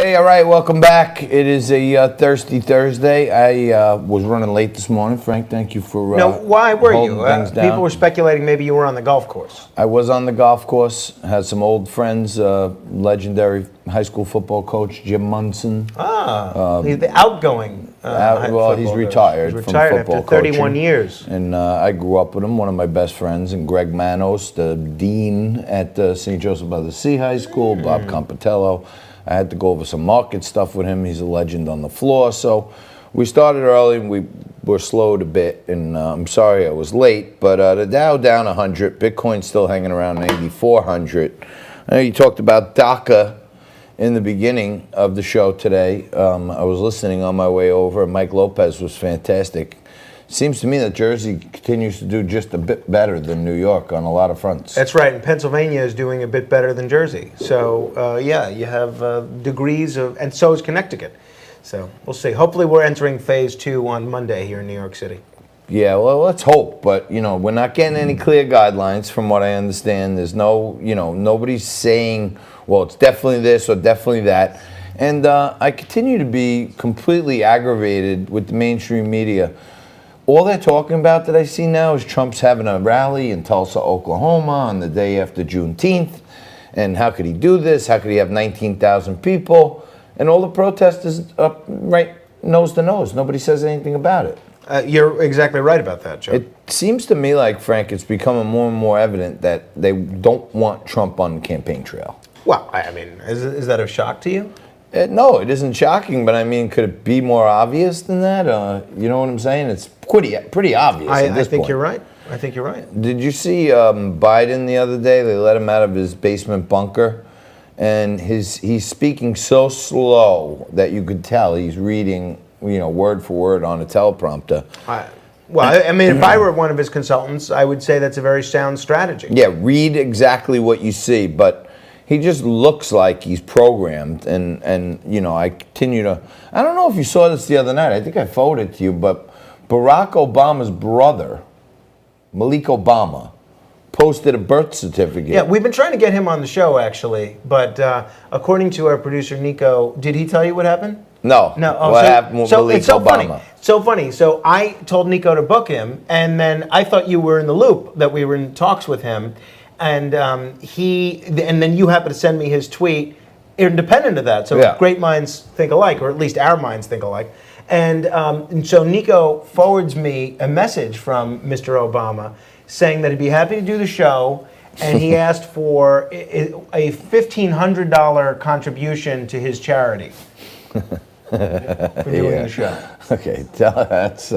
Hey, all right, welcome back. It is a Thirsty Thursday. I was running late this morning. Frank, thank you for No, why were you? things down. People were speculating maybe you were on the golf course. I was on the golf course, had some old friends, legendary high school football coach Jim Munson. He's the outgoing he's retired from football after 31 coaching. years. And I grew up with him, one of my best friends, and Greg Manos, the dean at St. Joseph by the Sea High School, Bob Compitello. I had to go over some market stuff with him. He's a legend on the floor. So we started early and we were slowed a bit. And I'm sorry I was late, but the Dow down 100, Bitcoin still hanging around 9,400. I know you talked about DACA in the beginning of the show today. I was listening on my way over. Mike Lopez was fantastic. Seems to me that Jersey continues to do just a bit better than New York on a lot of fronts. That's right, and Pennsylvania is doing a bit better than Jersey. So, yeah, you have degrees of, and so is Connecticut. So, we'll see. Hopefully we're entering phase 2 on Monday here in New York City. Yeah, well, let's hope. But, we're not getting any clear guidelines from what I understand. There's no, nobody's saying, well, it's definitely this or definitely that. And I continue to be completely aggravated with the mainstream media. All they're talking about that I see now is Trump's having a rally in Tulsa, Oklahoma on the day after Juneteenth. And how could he do this? How could he have 19,000 people? And all the protesters up right nose to nose. Nobody says anything about it. You're exactly right about that, Joe. It seems to me like, Frank, it's becoming more and more evident that they don't want Trump on the campaign trail. Well, I mean, is that a shock to you? No, it isn't shocking, but I mean, could it be more obvious than that? You know what I'm saying? It's pretty obvious at this think point. You're right. I think you're right. Did you see Biden the other day? They let him out of his basement bunker, and he's speaking so slow that you could tell he's reading, word for word on a teleprompter. Well, I mean, if I were one of his consultants, I would say that's a very sound strategy. Yeah, read exactly what you see, but he just looks like he's programmed, and I continue to. I don't know if you saw this the other night. I think I forwarded it to you, but Barack Obama's brother, Malik Obama, posted a birth certificate. Yeah, we've been trying to get him on the show, actually, but according to our producer Nico, did he tell you what happened? No. Oh, what happened with Malik Obama? Funny. So funny. So I told Nico to book him, and then I thought you were in the loop, that we were in talks with him. And then you happen to send me his tweet independent of that. So yeah. Great minds think alike, or at least our minds think alike. And so Nico forwards me a message from Mr. Obama saying that he'd be happy to do the show, and he asked for a $1,500 contribution to his charity for doing the show. Okay, that's.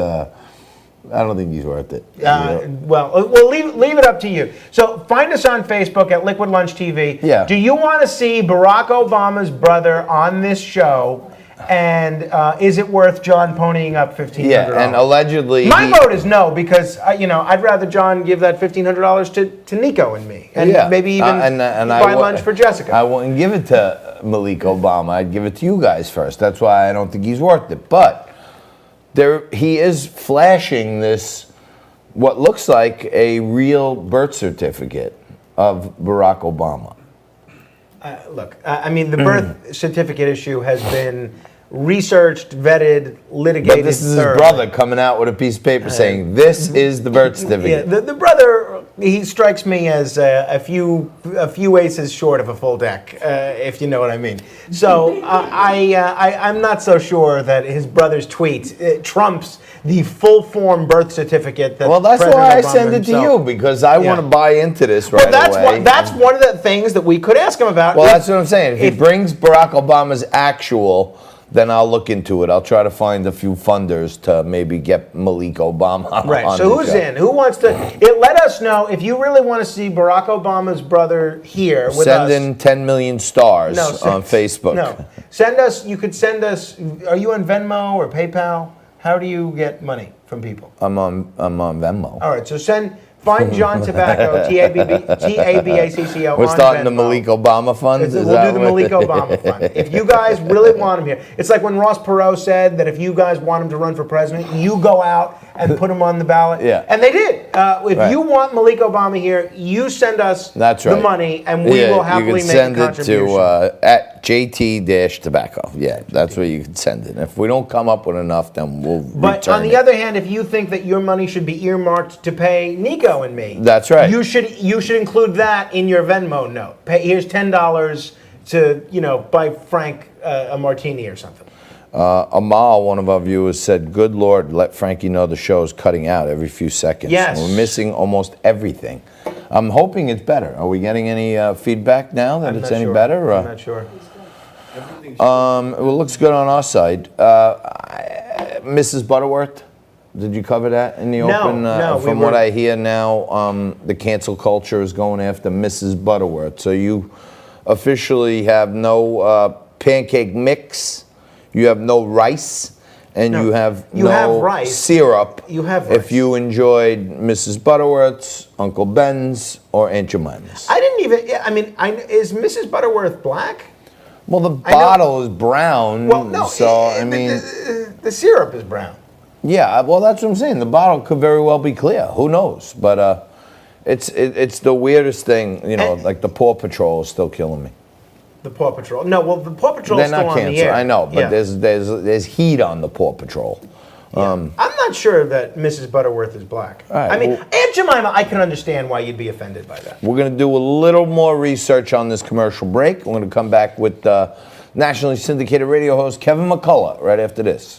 I don't think he's worth it. Well, we'll leave it up to you. So find us on Facebook at Liquid Lunch TV. Yeah. Do you want to see Barack Obama's brother on this show? And is it worth John ponying up $1,500? Yeah, and allegedly... My vote is no, because, I'd rather John give that $1,500 to Nico and me. And maybe even buy lunch for Jessica. I wouldn't give it to Malik Obama. I'd give it to you guys first. That's why I don't think he's worth it. But he is flashing this, what looks like a real birth certificate of Barack Obama. Look, I mean, the birth certificate issue has been researched, vetted, litigated. But this is thoroughly. His brother coming out with a piece of paper saying, this is the birth certificate. Yeah, the brother, he strikes me as a few aces short of a full deck, if you know what I mean. So I'm not so sure that his brother's tweet trumps the full-form birth certificate that Well, that's President why I Obama send it to you, because I want to buy into this right away. That's one of the things that we could ask him about. Well, that's what I'm saying. If he brings Barack Obama's actual, then I'll look into it. I'll try to find a few funders to maybe get Malik Obama on So who's in? Who wants to? Let us know if you really want to see Barack Obama's brother here with us. Send in 10 million stars on Facebook. No, send us. You could send us. Are you on Venmo or PayPal? How do you get money from people? I'm on Venmo. All right, so find John Tobacco, T-A-B-A-C-C-O. We're starting the Malik Obama Fund? We'll do the Malik Obama Fund. If you guys really want him here, it's like when Ross Perot said that if you guys want him to run for president, you go out and put him on the ballot. Yeah. And they did. If you want Malik Obama here, you send us the money, and we will happily make a contribution. You can send it to at JT-Tobacco. Yeah, that's where you can send it. And if we don't come up with enough, then we'll But on the other hand, if you think that your money should be earmarked to pay Nico and me, that's right. You should include that in your Venmo note. Here's $10 to buy Frank a martini or something. Amal, one of our viewers, said, "Good Lord, let Frankie know the show is cutting out every few seconds. Yes. We're missing almost everything." I'm hoping it's better. Are we getting any feedback now that it's any better? I'm not sure. It looks good on our side. Mrs. Butterworth, did you cover that in the open? No. From what I hear now, the cancel culture is going after Mrs. Butterworth. So you officially have no pancake mix. You have no rice, and you have no rice. Syrup. You have rice. If you enjoyed Mrs. Butterworth's, Uncle Ben's, or Aunt Jemima's. I didn't even. I mean, is Mrs. Butterworth black? Well, the bottle is brown. Well, no. So I mean, the syrup is brown. Yeah. Well, that's what I'm saying. The bottle could very well be clear. Who knows? But it's the weirdest thing. Like the Paw Patrol is still killing me. The Paw Patrol. No, well, the Paw Patrol is still on the air. I know, but there's heat on the Paw Patrol. Yeah. I'm not sure that Mrs. Butterworth is black. Right, I mean, Aunt Jemima, I can understand why you'd be offended by that. We're going to do a little more research on this commercial break. We're going to come back with nationally syndicated radio host Kevin McCullough right after this.